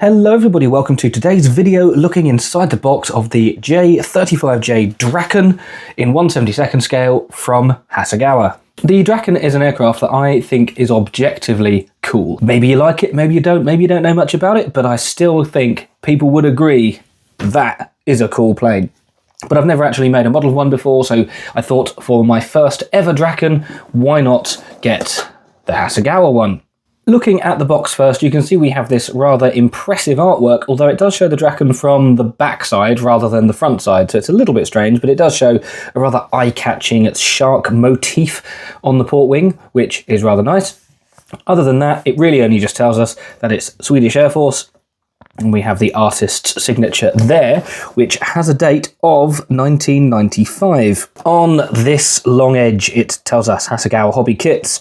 Hello everybody, welcome to today's video looking inside the box of the J-35J Draken in 1/72nd scale from Hasegawa. The Draken is an aircraft that I think is objectively cool. Maybe you like it, maybe you don't know much about it, but I still think people would agree that is a cool plane. But I've never actually made a model of one before, so I thought for my first ever Draken, why not get the Hasegawa one? Looking at the box first, you can see we have this rather impressive artwork, although it does show the Draken from the back side rather than the front side, so it's a little bit strange, but it does show a rather eye-catching shark motif on the port wing, which is rather nice. Other than that, it really only just tells us that it's Swedish Air Force, and we have the artist's signature there, which has a date of 1995. On this long edge, it tells us Hasegawa Hobby Kits,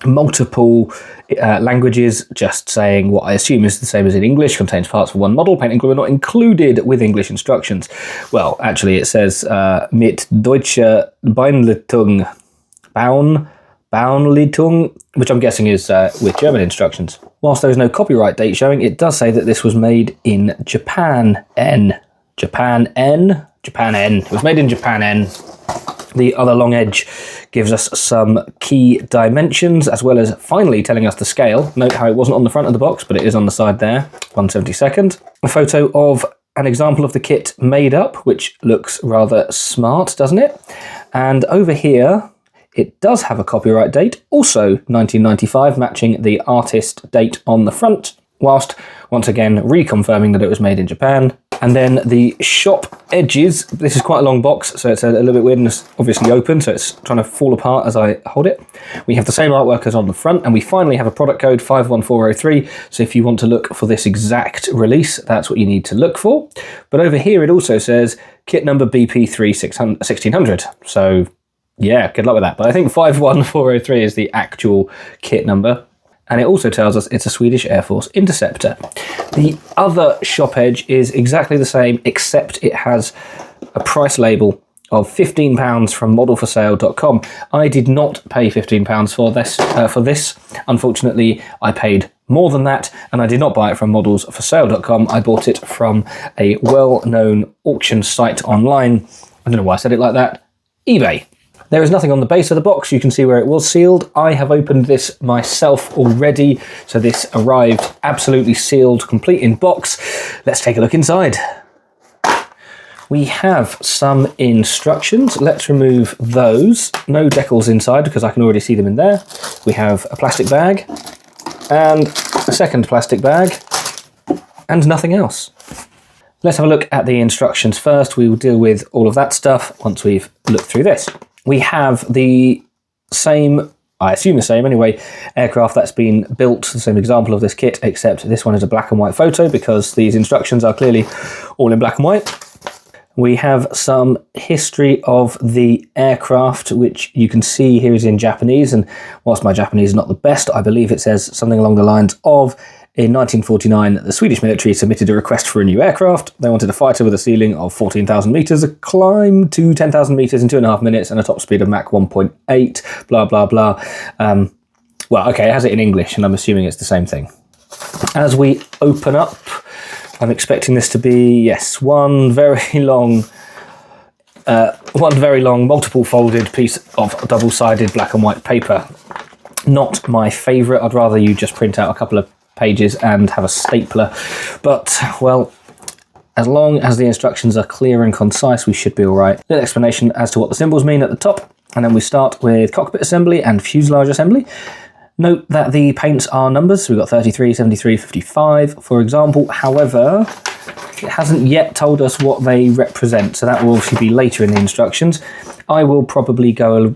multiple languages, just saying what I assume is the same as in English, contains parts for one model, paint and glue are not included with English instructions. Well, actually it says mit deutsche Beinleitung, Beinleitung, which I'm guessing is with German instructions. Whilst there is no copyright date showing, it does say that this was made in Japan N. Japan N? Japan N. It was made in Japan N. The other long edge gives us some key dimensions, as well as finally telling us the scale. Note how it wasn't on the front of the box, but it is on the side there, 1/72nd. A photo of an example of the kit made up, which looks rather smart, doesn't it? And over here, it does have a copyright date, also 1995, matching the artist date on the front, whilst once again reconfirming that it was made in Japan. And then the shop edges, this is quite a long box, so it's a little bit weird and it's obviously open, so it's trying to fall apart as I hold it. We have the same artwork as on the front, and we finally have a product code 51403, so if you want to look for this exact release, that's what you need to look for. But over here it also says kit number BP31600, so yeah, good luck with that. But I think 51403 is the actual kit number. And it also tells us it's a Swedish Air Force interceptor. The other shop edge is exactly the same, except it has a price label of £15 from modelforsale.com. I did not pay £15 for this. Unfortunately, I paid more than that, and I did not buy it from modelsforsale.com. I bought it from a well-known auction site online. I don't know why I said it like that. eBay. There is nothing on the base of the box. You can see where it was sealed. I have opened this myself already, so this arrived absolutely sealed, complete in box. Let's take a look inside. We have some instructions. Let's remove those. No decals inside because I can already see them in there. We have a plastic bag and a second plastic bag and nothing else. Let's have a look at the instructions first. We will deal with all of that stuff once we've looked through this. We have the same, I assume the same anyway, aircraft that's been built, the same example of this kit, except this one is a black and white photo because these instructions are clearly all in black and white. We have some history of the aircraft, which you can see here is in Japanese, and whilst my Japanese is not the best, I believe it says something along the lines of, in 1949, the Swedish military submitted a request for a new aircraft. They wanted a fighter with a ceiling of 14,000 metres, a climb to 10,000 metres in 2.5 minutes, and a top speed of Mach 1.8, blah, blah, blah. Well, okay, it has it in English, and I'm assuming it's the same thing. As we open up, I'm expecting this to be, yes, one very long, multiple folded piece of double-sided black and white paper. Not my favourite. I'd rather you just print out a couple of pages and have a stapler, but well, as long as the instructions are clear and concise, we should be all right. Little explanation as to what the symbols mean at the top, and then we start with cockpit assembly and fuselage assembly. Note that the paints are numbers, so we've got 33, 73, 55, for example. However, it hasn't yet told us what they represent, so that will obviously be later in the instructions. I will probably go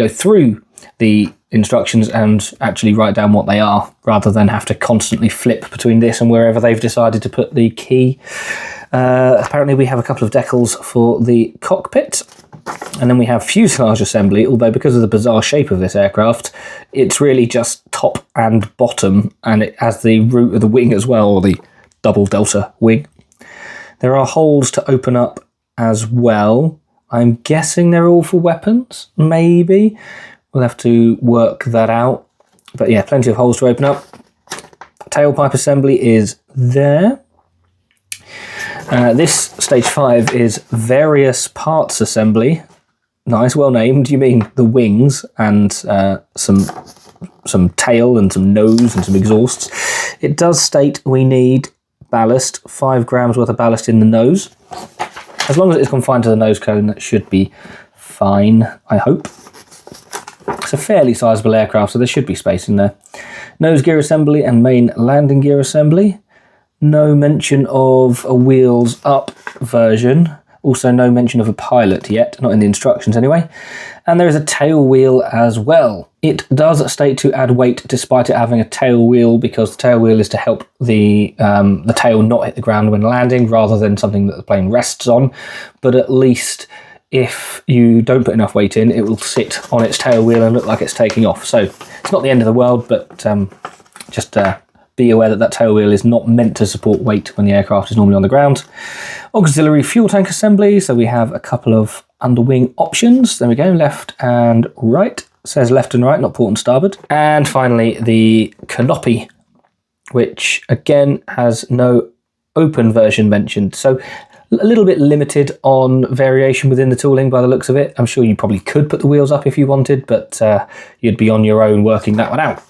through the instructions and actually write down what they are, rather than have to constantly flip between this and wherever they've decided to put the key. Apparently we have a couple of decals for the cockpit, and then we have fuselage assembly, although because of the bizarre shape of this aircraft, it's really just top and bottom, and it has the root of the wing as well, or the double delta wing. There are holes to open up as well. I'm guessing they're all for weapons, maybe. We'll have to work that out. But yeah, plenty of holes to open up. Tailpipe assembly is there. This stage 5 is various parts assembly. Nice, well named. You mean the wings and some tail and some nose and some exhausts. It does state we need ballast, 5 grams worth of ballast in the nose. As long as it's confined to the nose cone, that should be fine, I hope. It's a fairly sizable aircraft, so there should be space in there. Nose gear assembly and main landing gear assembly. No mention of a wheels up version. Also no mention of a pilot yet, not in the instructions anyway. And there is a tail wheel as well. It does state to add weight despite it having a tail wheel, because the tail wheel is to help the tail not hit the ground when landing rather than something that the plane rests on. But at least if you don't put enough weight in, it will sit on its tail wheel and look like it's taking off. So it's not the end of the world, but just be aware that that tail wheel is not meant to support weight when the aircraft is normally on the ground. Auxiliary fuel tank assembly. So we have a couple of underwing options. There we go, left and right. It says left and right, not port and starboard. And finally, the canopy, which again has no open version mentioned. So a little bit limited on variation within the tooling by the looks of it. I'm sure you probably could put the wheels up if you wanted, but you'd be on your own working that one out.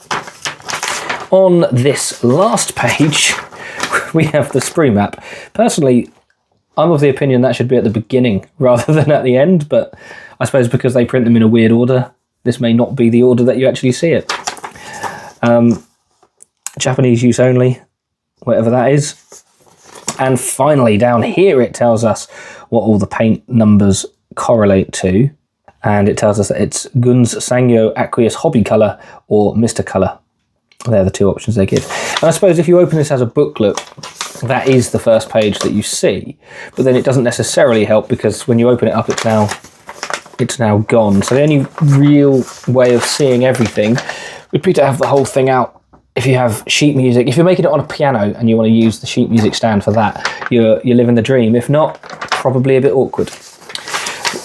On this last page, we have the sprue map. Personally, I'm of the opinion that should be at the beginning rather than at the end, but I suppose because they print them in a weird order, this may not be the order that you actually see it. Japanese use only, whatever that is. And finally, down here it tells us what all the paint numbers correlate to. And it tells us that it's Gun's Sangyo Aqueous Hobby Colour or Mr. Colour. They're the two options they give. And I suppose if you open this as a booklet, that is the first page that you see. But then it doesn't necessarily help, because when you open it up, it's now gone. So the only real way of seeing everything would be to have the whole thing out. If you have sheet music, if you're making it on a piano and you want to use the sheet music stand for that, you're living the dream. If not, probably a bit awkward.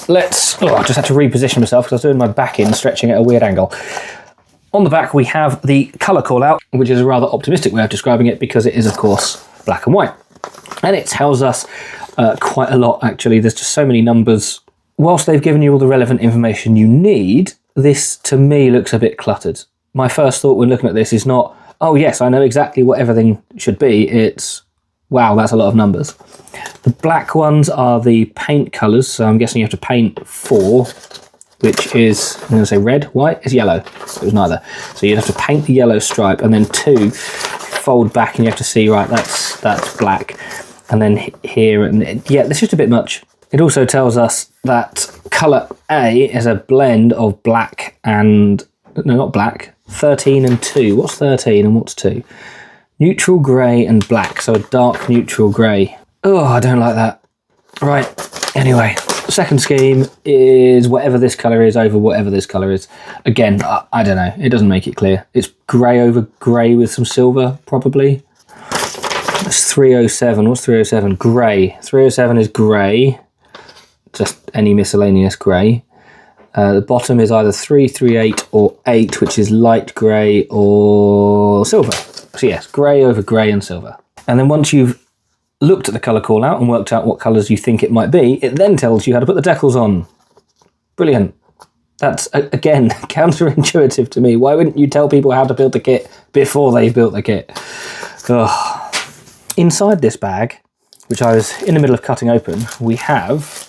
I just had to reposition myself because I was doing my back in, stretching at a weird angle. On the back, we have the colour call-out, which is a rather optimistic way of describing it because it is, of course, black and white. And it tells us quite a lot, actually. There's just so many numbers. Whilst they've given you all the relevant information you need, this, to me, looks a bit cluttered. My first thought when looking at this is not, oh yes, I know exactly what everything should be. It's, wow, that's a lot of numbers. The black ones are the paint colours, so I'm guessing you have to paint 4, which is, I'm going to say red, white, it's yellow. It was neither. So you'd have to paint the yellow stripe, and then 2, fold back, and you have to see, right, that's black. And then here, and yeah, that's just a bit much. It also tells us that colour A is a blend of black and, no, not black, 13 and 2. What's 13 and what's 2? Neutral grey and black, so a dark neutral grey. Oh, I don't like that. Right, anyway. Second scheme is whatever this colour is over whatever this colour is. Again, I don't know. It doesn't make it clear. It's grey over grey with some silver, probably. That's 307. What's 307? Grey. 307 is grey. Just any miscellaneous grey. The bottom is either 338 or 8, which is light grey or silver. So yes, grey over grey and silver. And then once you've looked at the colour call out and worked out what colours you think it might be, it then tells you how to put the decals on. Brilliant. That's, again, counterintuitive to me. Why wouldn't you tell people how to build the kit before they've built the kit? Ugh. Inside this bag, which I was in the middle of cutting open, we have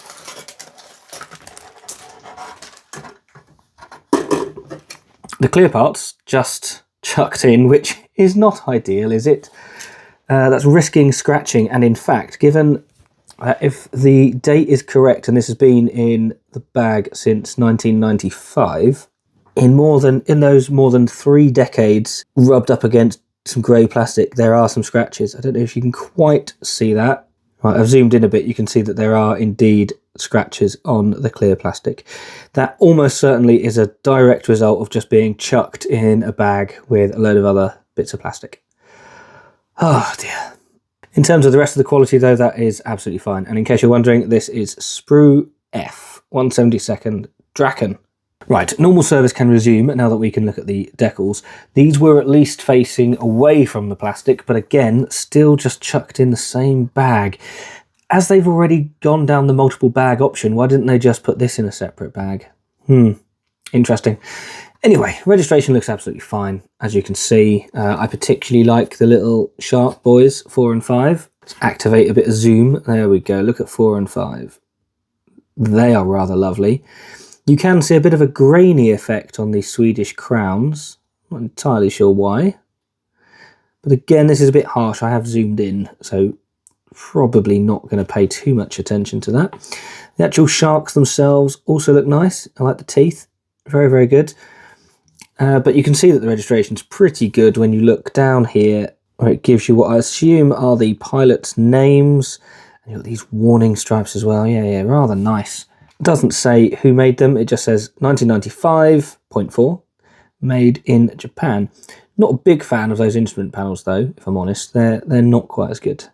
the clear parts just chucked in, which is not ideal, is it? That's risking scratching, and in fact, given if the date is correct, and this has been in the bag since 1995, in those more than 3 decades rubbed up against some grey plastic, there are some scratches. I don't know if you can quite see that. Right, I've zoomed in a bit, you can see that there are indeed scratches on the clear plastic. That almost certainly is a direct result of just being chucked in a bag with a load of other bits of plastic. Oh dear. In terms of the rest of the quality though, that is absolutely fine. And in case you're wondering, this is Sprue F 172nd Draken. Right, normal service can resume now that we can look at the decals. These were at least facing away from the plastic, but again, still just chucked in the same bag. As they've already gone down the multiple bag option, why didn't they just put this in a separate bag? Interesting. Anyway, registration looks absolutely fine, as you can see. I particularly like the little shark boys, 4 and 5. Let's activate a bit of zoom. There we go, look at 4 and 5. They are rather lovely. You can see a bit of a grainy effect on these Swedish crowns. Not entirely sure why. But again, this is a bit harsh. I have zoomed in, so probably not going to pay too much attention to that. The actual sharks themselves also look nice. I like the teeth. Very, very good. But you can see that the registration's pretty good when you look down here, where it gives you what I assume are the pilots' names. And you've got these warning stripes as well. Yeah, rather nice. It doesn't say who made them, it just says 1995.4, made in Japan. Not a big fan of those instrument panels though, if I'm honest. They're not quite as good.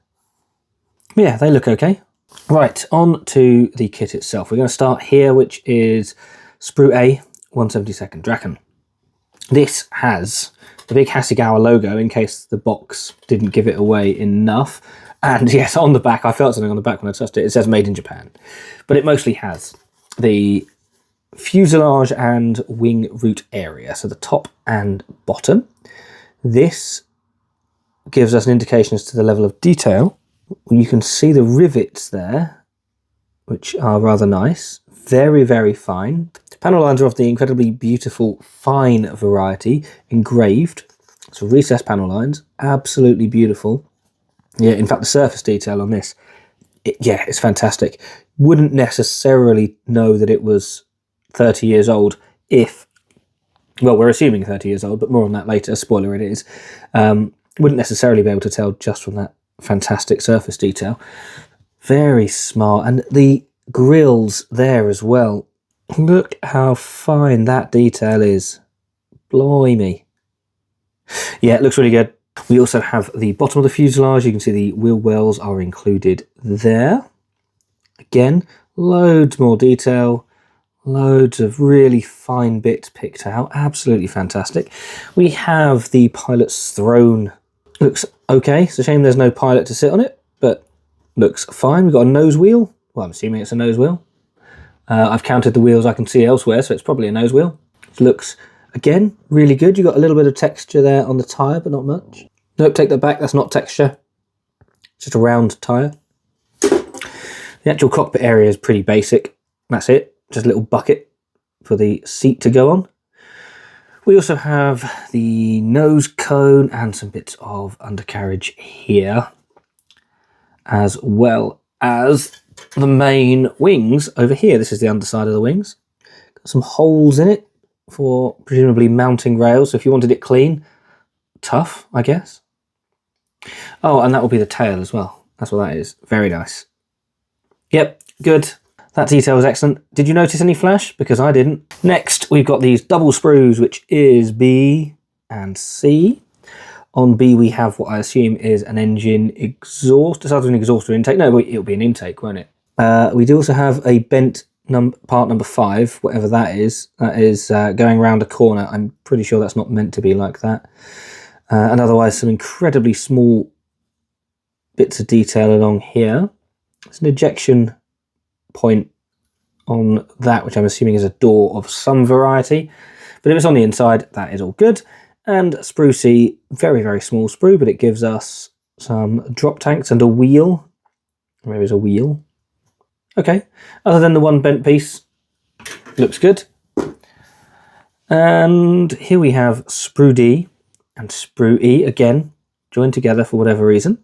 Yeah, they look okay. Right, on to the kit itself. We're going to start here, which is sprue A 172nd Draken. This has the big Hasegawa logo in case the box didn't give it away enough. And yes, on the back, I felt something on the back when I touched it. It says made in Japan. But it mostly has the fuselage and wing root area, so the top and bottom. This gives us an indication as to the level of detail. You can see the rivets there, which are rather nice. Very, very fine. The panel lines are of the incredibly beautiful, fine variety, engraved. So recessed panel lines, absolutely beautiful. Yeah, in fact, the surface detail on this, it's fantastic. Wouldn't necessarily know that it was 30 years old if, well, we're assuming 30 years old, but more on that later, spoiler it is. Wouldn't necessarily be able to tell just from that fantastic surface detail. Very smart, and the grills there as well. Look how fine that detail is. Blimey. Yeah, it looks really good. We also have the bottom of the fuselage. You can see the wheel wells are included there. Again, loads more detail, loads of really fine bits picked out. Absolutely fantastic. We have the pilot's throne. Looks okay. It's a shame there's no pilot to sit on it, but looks fine. We've got a nose wheel. Well, I'm assuming it's a nose wheel. I've counted the wheels I can see elsewhere, so it's probably a nose wheel. It looks, again, really good. You've got a little bit of texture there on the tyre, but not much. Nope, take that back. That's not texture. It's just a round tyre. The actual cockpit area is pretty basic. That's it. Just a little bucket for the seat to go on. We also have the nose cone and some bits of undercarriage here, as well as the main wings over here. This is the underside of the wings. Got some holes in it for presumably mounting rails. So if you wanted it clean, tough, I guess. Oh, and that will be the tail as well. That's what that is. Very nice. Yep, good. That detail is excellent. Did you notice any flash? Because I didn't. Next, we've got these double sprues, which is B and C. On B, we have what I assume is an engine exhaust. It's either an exhaust or intake. No, it'll be an intake, won't it? We do also have a bent part number 5, whatever that is. That is going around a corner. I'm pretty sure that's not meant to be like that. And otherwise, some incredibly small bits of detail along here. It's an ejection point on that, which I'm assuming is a door of some variety. But if it's on the inside, that is all good. And sprue C, very, very small sprue, but it gives us some drop tanks and a wheel. There is a wheel. Okay, other than the one bent piece, looks good. And here we have sprue D and sprue E, again, joined together for whatever reason,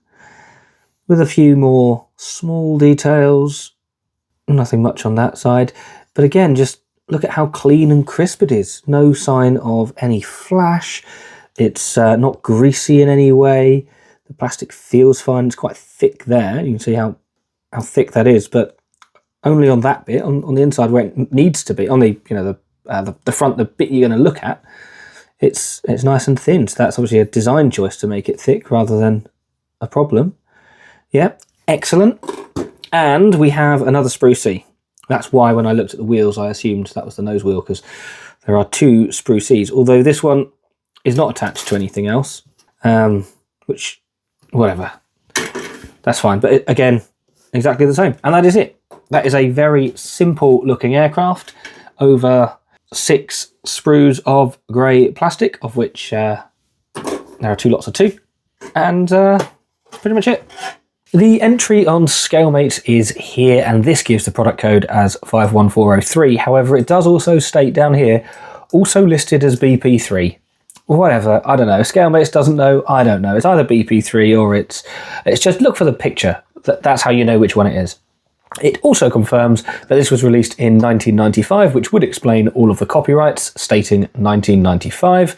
with a few more small details. Nothing much on that side, but again, just look at how clean and crisp it is. No sign of any flash. It's not greasy in any way. The plastic feels fine. It's quite thick there. You can see how thick that is, but only on that bit, on the inside where it needs to be, on the the front, the bit you're going to look at. It's nice and thin. So that's obviously a design choice to make it thick rather than a problem. Yeah, excellent. And we have another sprue C, That's why when I looked at the wheels, I assumed that was the nose wheel, because there are 2 sprue Cs, although this one is not attached to anything else, which, whatever, that's fine. But again, exactly the same. And that is it. That is a very simple looking aircraft over 6 sprues of grey plastic, of which there are 2 lots of 2. And that's pretty much it. The entry on ScaleMate is here, and this gives the product code as 51403. However, it does also state down here, also listed as BP3. Whatever, I don't know. ScaleMate doesn't know, I don't know. It's either BP3 or it's just look for the picture. That's how you know which one it is. It also confirms that this was released in 1995, which would explain all of the copyrights, stating 1995.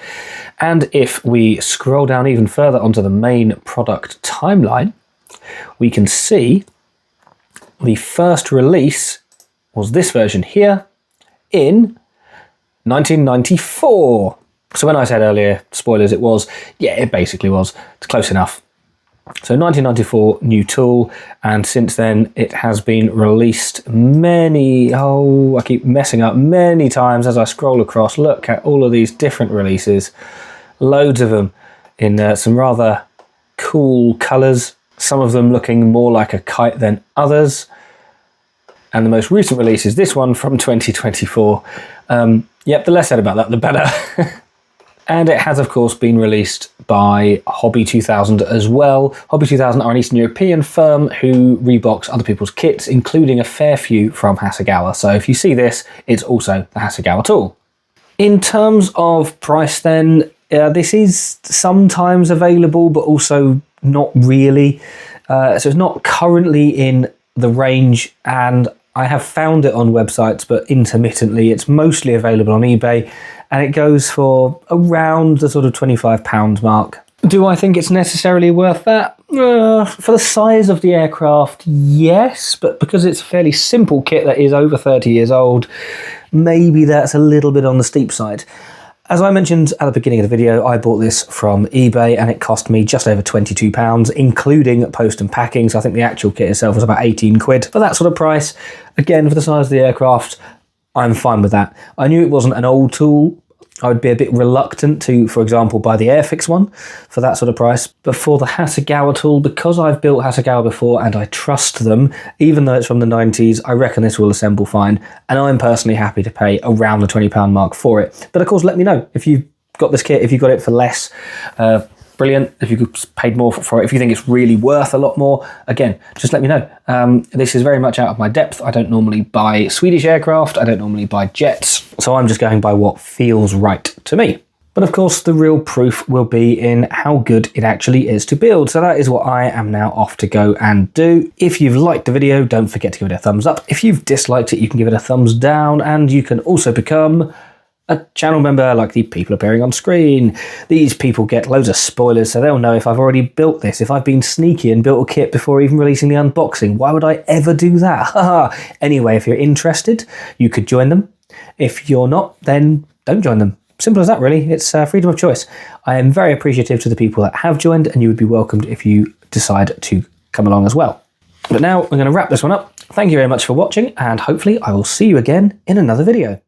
And if we scroll down even further onto the main product timeline, we can see the first release was this version here in 1994. So when I said earlier, spoilers, it was, yeah, it basically was. It's close enough. So 1994, new tool, and since then it has been released many, I keep messing up, many times as I scroll across. Look at all of these different releases, loads of them in some rather cool colours. Some of them looking more like a kite than others. And the most recent release is this one from 2024. Yep, the less said about that, the better. And it has, of course, been released by Hobby 2000 as well. Hobby 2000 are an Eastern European firm who rebox other people's kits, including a fair few from Hasegawa. So if you see this, it's also the Hasegawa tool. In terms of price then, this is sometimes available, but also not really. So it's not currently in the range, and I have found it on websites, but intermittently. It's mostly available on eBay, and it goes for around the sort of £25 mark. Do I think it's necessarily worth that? For the size of the aircraft, yes, but because it's a fairly simple kit that is over 30 years old, maybe that's a little bit on the steep side. As I mentioned at the beginning of the video, I bought this from eBay and it cost me just over £22, including post and packing. So I think the actual kit itself was about 18 quid. For that sort of price, again, for the size of the aircraft, I'm fine with that. I knew it wasn't an old tool. I would be a bit reluctant to, for example, buy the Airfix one for that sort of price. But for the Hasegawa tool, because I've built Hasegawa before and I trust them, even though it's from the 90s, I reckon this will assemble fine. And I'm personally happy to pay around the £20 mark for it. But of course, let me know if you've got this kit, if you got it for less. Brilliant. If you paid more for it, if you think it's really worth a lot more, again, just let me know. This is very much out of my depth. I don't normally buy Swedish aircraft. I don't normally buy jets. So I'm just going by what feels right to me. But of course, the real proof will be in how good it actually is to build. So that is what I am now off to go and do. If you've liked the video, don't forget to give it a thumbs up. If you've disliked it, you can give it a thumbs down, and you can also become a channel member like the people appearing on screen. These people get loads of spoilers, so they'll know if I've already built this, if I've been sneaky and built a kit before even releasing the unboxing. Why would I ever do that? Anyway, if you're interested, you could join them. If you're not, then don't join them. Simple as that, really. It's freedom of choice. I am very appreciative to the people that have joined, and you would be welcomed if you decide to come along as well. But now I'm going to wrap this one up. Thank you very much for watching, and hopefully I will see you again in another video.